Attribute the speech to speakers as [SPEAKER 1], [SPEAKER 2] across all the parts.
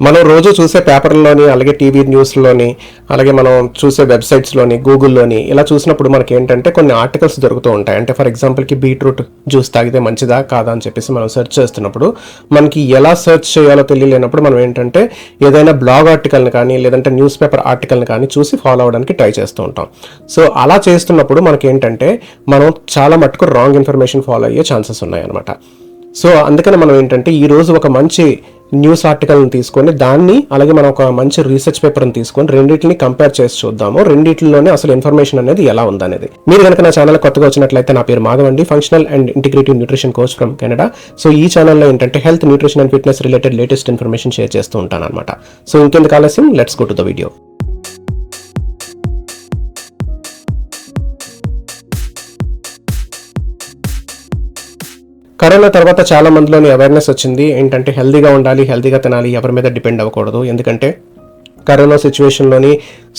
[SPEAKER 1] మనం రోజు చూసే పేపర్లోని, అలాగే టీవీ న్యూస్లోని, అలాగే మనం చూసే వెబ్సైట్స్లోని, గూగుల్లోని ఇలా చూసినప్పుడు మనకి ఏంటంటే కొన్ని ఆర్టికల్స్ దొరుకుతూ ఉంటాయి. అంటే ఫర్ ఎగ్జాంపుల్కి బీట్రూట్ జ్యూస్ తాగితే మంచిదా కాదా అని చెప్పేసి మనం సెర్చ్ చేస్తున్నప్పుడు మనకి ఎలా సెర్చ్ చేయాలో తెలియలేనప్పుడు మనం ఏంటంటే ఏదైనా బ్లాగ్ ఆర్టికల్ని కానీ లేదంటే న్యూస్ పేపర్ ఆర్టికల్ని కానీ చూసి ఫాలో అవడానికి ట్రై చేస్తూ ఉంటాం. సో అలా చేస్తున్నప్పుడు మనకి ఏంటంటే మనం చాలా మటుకు రాంగ్ ఇన్ఫర్మేషన్ ఫాలో అయ్యే ఛాన్సెస్ ఉన్నాయన్నమాట. సో అందుకని మనం ఏంటంటే ఈరోజు ఒక మంచి న్యూస్ ఆర్టికల్ని తీసుకొని దాన్ని, అలాగే మనం ఒక మంచి రీసెర్చ్ పేపర్ని తీసుకొని రెండింటిని కంపేర్ చేసి చూద్దాము. రెండింటిలోనే అసలు ఇన్ఫర్మేషన్ అనేది ఎలా ఉందనేది. మీరు కనుక నా ఛానల్ కొత్తగా వచ్చినట్లయితే, నా పేరు మాధవ్ అండి, functional and integrative nutrition coach from Canada. So ఈ ఛానల్లో ఏంటంటే health, nutrition and fitness related latest information share చేస్తూ ఉంటాను అనమాట. సో ఇంకెందుకు ఆలస్యం, let's go to the video. Corona తర్వాత చాలా మందిలోని అవేర్నెస్ వచ్చింది ఏంటంటే హెల్దీగా ఉండాలి, హెల్దీగా తినాలి, ఎవరి మీద డిపెండ్ అవ్వకూడదు. ఎందుకంటే కరోనా సిచ్యువేషన్లోని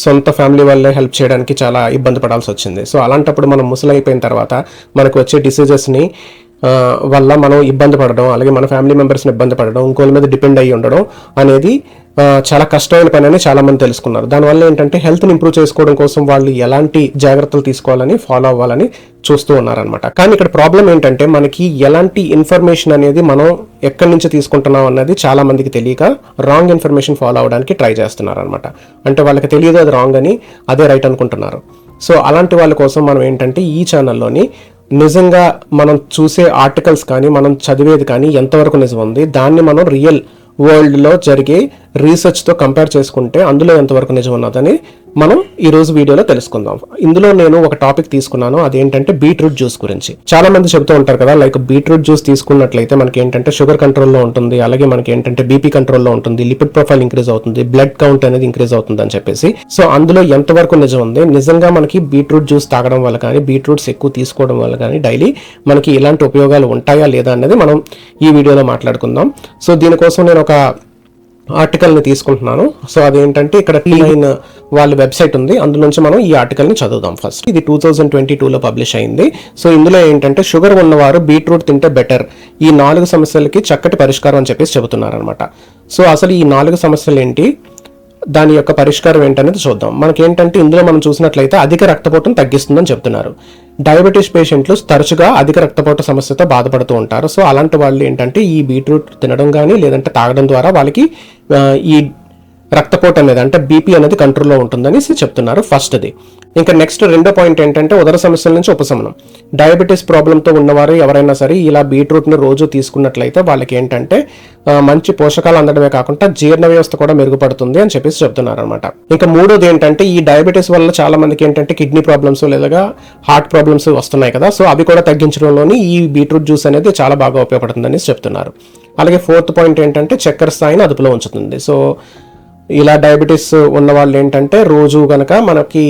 [SPEAKER 1] సొంత ఫ్యామిలీ వాళ్ళే హెల్ప్ చేయడానికి చాలా ఇబ్బంది పడాల్సి వచ్చింది. సో అలాంటప్పుడు మనం ముసలైపోయిన తర్వాత మనకు వచ్చే డిసీజెస్ని వల్ల మనం ఇబ్బంది పడడం, అలాగే మన ఫ్యామిలీ మెంబర్స్ని ఇబ్బంది పడడం, ఇంకోళ్ళ మీద డిపెండ్ అయ్యి ఉండడం అనేది చాలా కష్టమైన పని అని చాలామంది తెలుసుకున్నారు. దానివల్ల ఏంటంటే హెల్త్ని ఇంప్రూవ్ చేసుకోవడం కోసం వాళ్ళు ఎలాంటి జాగ్రత్తలు తీసుకోవాలని, ఫాలో అవ్వాలని చూస్తూ ఉన్నారనమాట. కానీ ఇక్కడ ప్రాబ్లం ఏంటంటే మనకి ఎలాంటి ఇన్ఫర్మేషన్ అనేది మనం ఎక్కడి నుంచి తీసుకుంటున్నాం అన్నది చాలా మందికి తెలియక రాంగ్ ఇన్ఫర్మేషన్ ఫాలో అవ్వడానికి ట్రై చేస్తున్నారు అనమాట. అంటే వాళ్ళకి తెలియదు అది రాంగ్ అని, అదే రైట్ అనుకుంటున్నారు. సో అలాంటి వాళ్ళ కోసం మనం ఏంటంటే ఈ ఛానల్లోని నిజంగా మనం చూసే ఆర్టికల్స్ కానీ, మనం చదివేది కానీ ఎంతవరకు నిజం ఉంది, దాన్ని మనం రియల్ వరల్డ్లో జరిగే రీసెర్చ్తో కంపేర్ చేసుకుంటే అందులో ఎంతవరకు నిజం ఉన్నదని మనం ఈరోజు వీడియోలో తెలుసుకుందాం. ఇందులో నేను ఒక టాపిక్ తీసుకున్నాను, అదేంటంటే బీట్రూట్ జ్యూస్ గురించి. చాలా మంది చెబుతూ ఉంటారు కదా, లైక్ బీట్రూట్ జ్యూస్ తీసుకున్నట్లయితే మనకి ఏంటంటే షుగర్ కంట్రోల్లో ఉంటుంది, అలాగే మనకి ఏంటంటే బీపీ కంట్రోల్లో ఉంటుంది, లిపిడ్ ప్రొఫైల్ ఇంక్రీజ్ అవుతుంది, బ్లడ్ కౌంట్ అనేది ఇంక్రీజ్ అవుతుంది అని చెప్పేసి. సో అందులో ఎంతవరకు నిజం ఉంది, నిజంగా మనకి బీట్రూట్ జ్యూస్ తాగడం వల్ల కానీ, బీట్రూట్స్ ఎక్కువ తీసుకోవడం వల్ల కానీ డైలీ మనకి ఇలాంటి ఉపయోగాలు ఉంటాయా లేదా అనేది మనం ఈ వీడియోలో మాట్లాడుకుందాం. సో దీనికోసం నేను ఒక ఆర్టికల్ని తీసుకుంటున్నాను. సో అదేంటంటే ఇక్కడ T9 వాళ్ళ వెబ్సైట్ ఉంది, అందులోంచి మనం ఈ ఆర్టికల్ని చదువుదాం. ఫస్ట్ ఇది 2022లో పబ్లిష్ అయింది. సో ఇందులో ఏంటంటే షుగర్ ఉన్నవారు బీట్రూట్ తింటే బెటర్, ఈ 4 సమస్యలకి చక్కటి పరిష్కారం అని చెప్పేసి చెబుతున్నారనమాట. సో అసలు ఈ 4 సమస్యలు ఏంటి, దాని యొక్క పరిష్కారం ఏంటనేది చూద్దాం. మనకేంటంటే ఇందులో మనం చూసినట్లయితే అధిక రక్తపోటును తగ్గిస్తుందని చెప్తున్నారు. డయాబెటీస్ పేషెంట్లు తరచుగా అధిక రక్తపోటు సమస్యతో బాధపడుతూ ఉంటారు. సో అలాంటి వాళ్ళు ఏంటంటే ఈ బీట్రూట్ తినడం కానీ లేదంటే తాగడం ద్వారా వాళ్ళకి ఈ రక్తపోటు అనేది అంటే బీపీ అనేది కంట్రోల్లో ఉంటుందని చెప్తున్నారు ఫస్ట్ది. ఇంకా నెక్స్ట్ రెండో పాయింట్ ఏంటంటే ఉదర సమస్యల నుంచి ఉపశమనం. డయాబెటీస్ ప్రాబ్లంతో ఉన్నవారు ఎవరైనా సరే ఇలా బీట్రూట్ని రోజు తీసుకున్నట్లయితే వాళ్ళకి ఏంటంటే మంచి పోషకాలు అందడమే కాకుండా జీర్ణ వ్యవస్థ కూడా మెరుగుపడుతుంది అని చెప్పేసి చెప్తున్నారు అనమాట. ఇంకా మూడోది ఏంటంటే ఈ డయాబెటీస్ వల్ల చాలా మందికి ఏంటంటే కిడ్నీ ప్రాబ్లమ్స్ లేదా హార్ట్ ప్రాబ్లమ్స్ వస్తున్నాయి కదా, సో అవి కూడా తగ్గించడంలోని ఈ బీట్రూట్ జ్యూస్ అనేది చాలా బాగా ఉపయోగపడుతుందని చెప్తున్నారు. అలాగే ఫోర్త్ పాయింట్ ఏంటంటే చక్కెర స్థాయిని అదుపులో ఉంచుతుంది. సో ఇలా డయాబెటీస్ ఉన్న వాళ్ళు ఏంటంటే రోజు కనుక మనకి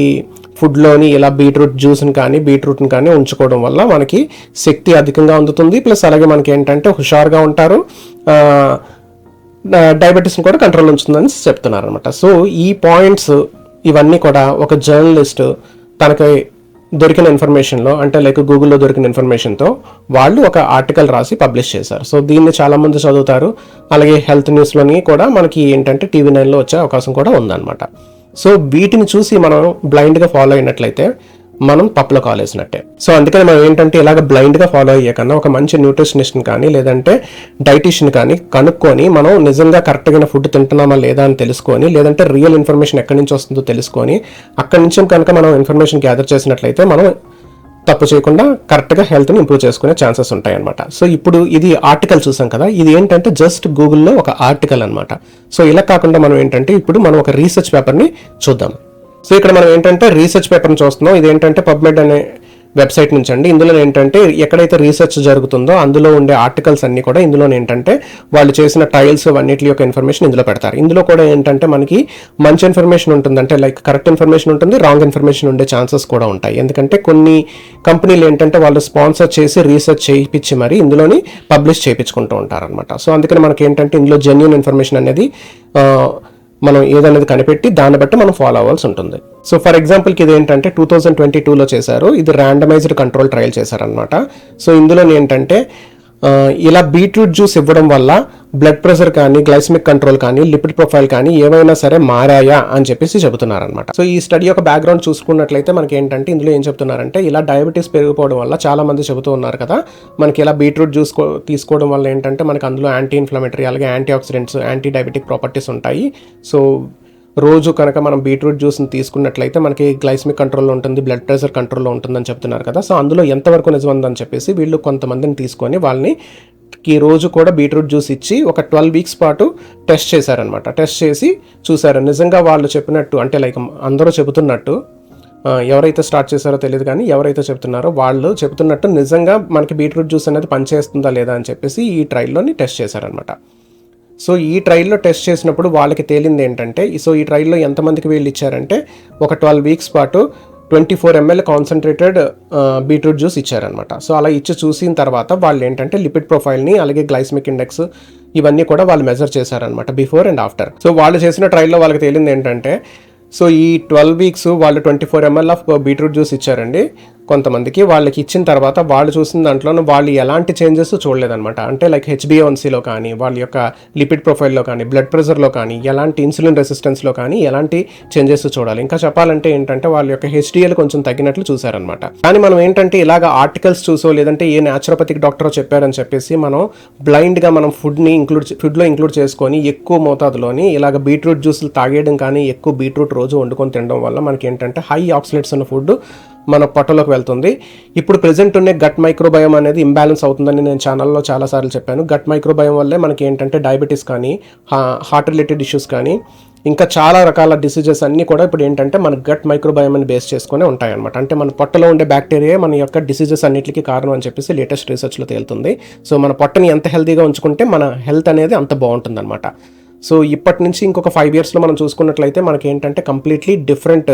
[SPEAKER 1] ఫుడ్లోని ఇలా బీట్రూట్ జ్యూస్ని కానీ బీట్రూట్ని కానీ ఉంచుకోవడం వల్ల మనకి శక్తి అధికంగా అందుతుంది, ప్లస్ అలాగే మనకి ఏంటంటే హుషారుగా ఉంటారు, డయాబెటీస్ని కూడా కంట్రోల్ ఉంచుతుందని చెప్తున్నారు అనమాట. సో ఈ పాయింట్స్ ఇవన్నీ కూడా ఒక జర్నలిస్ట్ తనకి దొరికిన ఇన్ఫర్మేషన్లో, అంటే లైక్ గూగుల్లో దొరికిన ఇన్ఫర్మేషన్తో వాళ్ళు ఒక ఆర్టికల్ రాసి పబ్లిష్ చేశారు. సో దీన్ని చాలామంది చదువుతారు. అలాగే హెల్త్ న్యూస్లోని కూడా మనకి ఏంటంటే TV9లో వచ్చే అవకాశం కూడా ఉందన్నమాట. సో వీటిని చూసి మనం బ్లైండ్గా ఫాలో అయినట్లయితే మనం పప్పులో కాలేసినట్టే. సో అందుకని మనం ఏంటంటే ఇలాగ బ్లైండ్గా ఫాలో అయ్యే కన్నా ఒక మంచి న్యూట్రిషనిస్ట్ని కానీ లేదంటే డైటీషియన్ కానీ కనుక్కొని మనం నిజంగా కరెక్ట్గా ఫుడ్ తింటున్నామా లేదా అని తెలుసుకొని, లేదంటే రియల్ ఇన్ఫర్మేషన్ ఎక్కడి నుంచి వస్తుందో తెలుసుకొని అక్కడి నుంచి కనుక మనం ఇన్ఫర్మేషన్ గ్యాదర్ చేసినట్లయితే మనం తప్పు చేయకుండా కరెక్ట్గా హెల్త్ని ఇంప్రూవ్ చేసుకునే ఛాన్సెస్ ఉంటాయి అనమాట. సో ఇప్పుడు ఇది ఆర్టికల్ చూసాం కదా, ఇది ఏంటంటే జస్ట్ గూగుల్లో ఒక ఆర్టికల్ అనమాట. సో ఇలా కాకుండా మనం ఏంటంటే ఇప్పుడు మనం ఒక రీసెర్చ్ పేపర్ని చూద్దాం. సో ఇక్కడ మనం ఏంటంటే రీసెర్చ్ పేపర్ని చూస్తున్నాం. ఇదేంటంటే పబ్మెడ్ అనే వెబ్సైట్ నుంచి అండి. ఇందులో ఏంటంటే ఎక్కడైతే రీసెర్చ్ జరుగుతుందో అందులో ఉండే ఆర్టికల్స్ అన్ని కూడా ఇందులో ఏంటంటే వాళ్ళు చేసిన ట్రయల్స్ అన్నిటి యొక్క ఇన్ఫర్మేషన్ ఇందులో పెడతారు. ఇందులో కూడా ఏంటంటే మనకి మంచి ఇన్ఫర్మేషన్ ఉంటుంది, అంటే లైక్ కరెక్ట్ ఇన్ఫర్మేషన్ ఉంటుంది, రాంగ్ ఇన్ఫర్మేషన్ ఉండే ఛాన్సెస్ కూడా ఉంటాయి. ఎందుకంటే కొన్ని కంపెనీలు ఏంటంటే వాళ్ళు స్పాన్సర్ చేసి రీసెర్చ్ చేయించి మరి ఇందులోని పబ్లిష్ చేయించుకుంటూ ఉంటారనమాట. సో అందుకని మనకి ఏంటంటే ఇందులో జెన్యూన్ ఇన్ఫర్మేషన్ అనేది మనం ఏదనేది కనిపెట్టి దాన్ని బట్టి మనం ఫాలో అవ్వాల్సి ఉంటుంది. సో ఫర్ ఎగ్జాంపుల్కి ఇది ఏంటంటే 2022లో చేశారు. ఇది ర్యాండమైజ్డ్ కంట్రోల్ ట్రయల్ చేశారనమాట. సో ఇందులో ఏంటంటే ఇలా బీట్రూట్ జ్యూస్ ఇవ్వడం వల్ల బ్లడ్ ప్రెషర్ కానీ, గ్లైసమిక్ కంట్రోల్ కానీ, లిపిడ్ ప్రొఫైల్ కానీ ఏవైనా సరే మారాయా అని చెప్పేసి చెబుతున్నారనమాట. సో ఈ స్టడీ యొక్క బ్యాక్గ్రౌండ్ చూసుకున్నట్లయితే మనకి ఏంటంటే ఇందులో ఏం చెప్తున్నారంటే, ఇలా డయాబెటీస్ పెరిగిపోవడం వల్ల చాలా మంది చెబుతూ ఉన్నారు కదా, మనకి ఇలా బీట్రూట్ జ్యూస్ తీసుకోవడం వల్ల ఏంటంటే మనకి అందులో యాంటీ ఇన్ఫ్లమేటరీ, అలాగే anti oxidants, anti diabetic properties ఉంటాయి. సో రోజు కనుక మనం బీట్రూట్ జ్యూస్ని తీసుకున్నట్లయితే మనకి గ్లైసమిక్ కంట్రోల్లో ఉంటుంది, బ్లడ్ ప్రెషర్ కంట్రోల్లో ఉంటుందని చెప్తున్నారు కదా. సో అందులో ఎంతవరకు నిజమందని చెప్పేసి వీళ్ళు కొంతమందిని తీసుకొని వాళ్ళని ఈ రోజు కూడా బీట్రూట్ జ్యూస్ ఇచ్చి ఒక 12 వీక్స్ పాటు టెస్ట్ చేశారనమాట. టెస్ట్ చేసి చూసారు నిజంగా వాళ్ళు చెప్పినట్టు, అంటే లైక్ అందరూ చెబుతున్నట్టు, ఎవరైతే స్టార్ట్ చేశారో తెలియదు కానీ ఎవరైతే చెప్తున్నారో వాళ్ళు చెబుతున్నట్టు నిజంగా మనకి బీట్రూట్ జ్యూస్ అనేది పనిచేస్తుందా లేదా అని చెప్పేసి ఈ ట్రయల్లోని టెస్ట్ చేశారనమాట. సో ఈ ట్రయల్లో టెస్ట్ చేసినప్పుడు వాళ్ళకి తేలింది ఏంటంటే, సో ఈ ట్రయల్లో ఎంతమందికి వీళ్ళు ఇచ్చారంటే ఒక 12 వీక్స్ పాటు 24 ml కాన్సన్ట్రేటెడ్ బీట్రూట్ జ్యూస్ ఇచ్చారనమాట. సో అలా ఇచ్చి చూసిన తర్వాత వాళ్ళు ఏంటంటే లిపిడ్ ప్రొఫైల్ని, అలాగే గ్లైసమిక్ ఇండెక్స్ ఇవన్నీ కూడా వాళ్ళు మెజర్ చేశారనమాట బిఫోర్ అండ్ ఆఫ్టర్. సో వాళ్ళు చేసిన ట్రయల్లో వాళ్ళకి తేలింది ఏంటంటే, సో ఈ 12 వీక్స్ వాళ్ళు 24 ml ఆఫ్ బీట్రూట్ జ్యూస్ ఇచ్చారండి కొంతమందికి. వాళ్ళకి ఇచ్చిన తర్వాత వాళ్ళు చూసిన దాంట్లో వాళ్ళు ఎలాంటి చేంజెస్ చూడలేదన్నమాట. అంటే లైక్ HbA1cలో కానీ, వాళ్ళ యొక్క లిపిడ్ ప్రొఫైల్లో కానీ, బ్లడ్ ప్రెషర్లో కానీ, ఎలాంటి ఇన్సులిన్ రెసిస్టెన్స్లో కానీ ఎలాంటి చేంజెస్ చూడాలి. ఇంకా చెప్పాలంటే ఏంటంటే వాళ్ళ యొక్క HDL కొంచెం తగ్గినట్లు చూసారనమాట. కానీ మనం ఏంటంటే ఇలాగ ఆర్టికల్స్ చూసో లేదంటే ఏ న్యాచురోపతిక్ డాక్టరో చెప్పారని చెప్పేసి మనం బ్లైండ్గా మనం ఫుడ్లో ఇంక్లూడ్ చేసుకొని ఎక్కువ మోతాదులోని ఇలాగ బీట్రూట్ జ్యూస్లు తాగేయడం కానీ, ఎక్కువ బీట్రూట్ రోజు వండుకొని తినడం వల్ల మనకి ఏంటంటే హై ఆక్సిలేట్స్ ఉన్న ఫుడ్ మన పొట్టలోకి వెళ్తుంది. ఇప్పుడు ప్రెజెంట్ ఉన్న గట్ మైక్రోబయోమ్ అనేది ఇంబ్యాలెన్స్ అవుతుందని నేను ఛానల్లో చాలాసార్లు చెప్పాను. గట్ మైక్రోబయోమ్ వల్లే మనకి ఏంటంటే డయాబెటీస్ కానీ, హార్ట్ రిలేటెడ్ ఇష్యూస్ కానీ, ఇంకా చాలా రకాల డిసీజెస్ అన్నీ కూడా ఇప్పుడు ఏంటంటే మన గట్ మైక్రోబయోమ్ అని బేస్ చేసుకుని ఉంటాయన్నమాట. అంటే మన పొట్టలో ఉండే బ్యాక్టీరియా మన యొక్క డిసీజెస్ అన్నిటికీ కారణం అని చెప్పేసి లేటెస్ట్ రీసెర్చ్లో తేలుతుంది. సో మన పొట్టని ఎంత హెల్తీగా ఉంచుకుంటే మన హెల్త్ అనేది అంత బాగుంటుంది అనమాట. సో ఇప్పటి నుంచి ఇంకొక 5 yearsలో మనం చూసుకున్నట్లయితే మనకి ఏంటంటే కంప్లీట్లీ డిఫరెంట్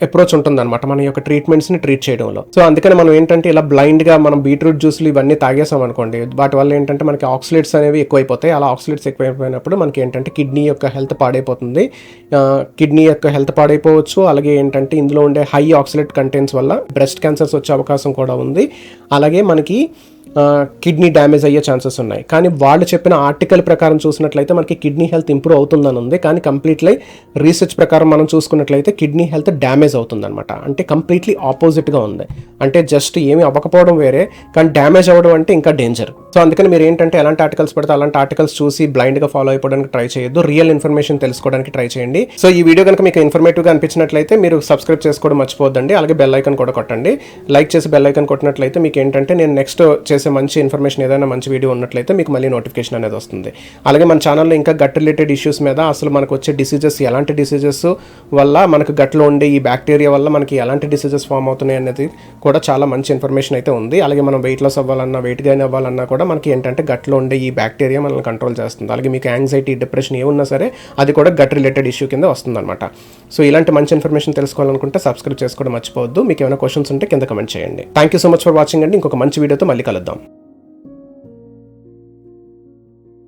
[SPEAKER 1] అప్రోచ్ ఉంటుందన్నమాట మన యొక్క ట్రీట్మెంట్స్ని ట్రీట్ చేయడంలో. సో అందుకని మనం ఏంటంటే ఇలా బ్లైండ్గా మనం బీట్రూట్ జ్యూస్లు ఇవన్నీ తాగేసాం అనుకోండి, వాటి వల్ల ఏంటంటే మనకి ఆక్సిలేట్స్ అనేవి ఎక్కువైపోతాయి. అలా ఆక్సిలేట్స్ ఎక్కువైపోయినప్పుడు మనకి ఏంటంటే కిడ్నీ యొక్క హెల్త్ పాడైపోతుంది. కిడ్నీ యొక్క హెల్త్ పాడైపోవచ్చు. అలాగే ఏంటంటే ఇందులో ఉండే హై ఆక్సిలేట్ కంటెంట్స్ వల్ల బ్రెస్ట్ క్యాన్సర్స్ వచ్చే అవకాశం కూడా ఉంది. అలాగే మనకి కిడ్నీ డ్యామేజ్ అయ్యే ఛాన్సెస్ ఉన్నాయి. కానీ వాళ్ళు చెప్పిన ఆర్టికల్ ప్రకారం చూసినట్లయితే మనకి కిడ్నీ హెల్త్ ఇంప్రూవ్ అవుతుందని ఉంది. కానీ కంప్లీట్లీ రీసెర్చ్ ప్రకారం మనం చూసుకున్నట్లయితే కిడ్నీ హెల్త్ డ్యామేజ్ అవుతుందన్నమాట. అంటే కంప్లీట్లీ ఆపోజిట్గా ఉంది. అంటే జస్ట్ ఏమీ అవ్వకపోవడం వేరే, కానీ డ్యామేజ్ అవ్వడం అంటే ఇంకా డేంజర్. సో అందుకని మీరు ఏంటంటే ఎలాంటి ఆర్టికల్స్ పడితే అలాంటి ఆర్టికల్స్ చూసి బ్లైండ్గా ఫాలో అయిపోవడానికి ట్రై చేయొద్దు. రియల్ ఇన్ఫర్మేషన్ తెలుసుకోవడానికి ట్రై చేయండి. సో ఈ వీడియో కనుక మీకు ఇన్ఫర్మేటివ్గా అనిపించినట్లయితే మీరు సబ్స్క్రైబ్ చేసుకోవడం మర్చిపోద్దండి. అలాగే బెల్ ఐకాన్ కూడా కొట్టండి. లైక్ చేసి బెల్ ఐకాన్ కొట్టినట్లయితే మీకు ఏంటంటే నేను నెక్స్ట్ చేసే మంచి ఇన్ఫర్మేషన్ ఏదైనా మంచి వీడియో ఉన్నట్లయితే మీకు మళ్ళీ నోటిఫికేషన్ అనేది వస్తుంది. అలాగే మన ఛానల్లో ఇంకా గట్ రిలేటెడ్ ఇష్యూస్ మీద, అసలు మనకు వచ్చే డిసీజెస్, ఎలాంటి డిసీజెస్ వల్ల మనకు గట్లో ఉండే ఈ బ్యాక్టీరియా వల్ల మనకి ఎలాంటి డిసీజెస్ ఫామ్ అవుతున్నాయి అనేది కూడా చాలా మంచి ఇన్ఫర్మేషన్ అయితే ఉంది. అలాగే మనం వెయిట్ లాస్ అవ్వాలన్నా, వెయిట్ గెయిన్ అవ్వాలన్నా కూడా మనకి ఏంటంటే గట్లో ఉండే ఈ బ్యాక్టీరియా మనల్ని కంట్రోల్ చేస్తుంది. అలాగే మీకు యాంగ్జైటీ, డిప్రెషన్ ఏమున్నా సరే అది కూడా గట్ రిలేటెడ్ ఇష్యూ కింద వస్తుంది అనమాట. సో ఇలాంటి మంచి ఇన్ఫర్మేషన్ తెలుసుకోవాలనుకుంటే సబ్స్క్రైబ్ చేసుకోవడం మర్చిపోవద్దు. మీకు ఏమైనా క్వశ్చన్స్ ఉంటే కింద కమెంట్ చేయండి. Thank you so much for watching అండి. ఇంకొక మంచి వీడియోతో మళ్ళీ కలుద్దాం.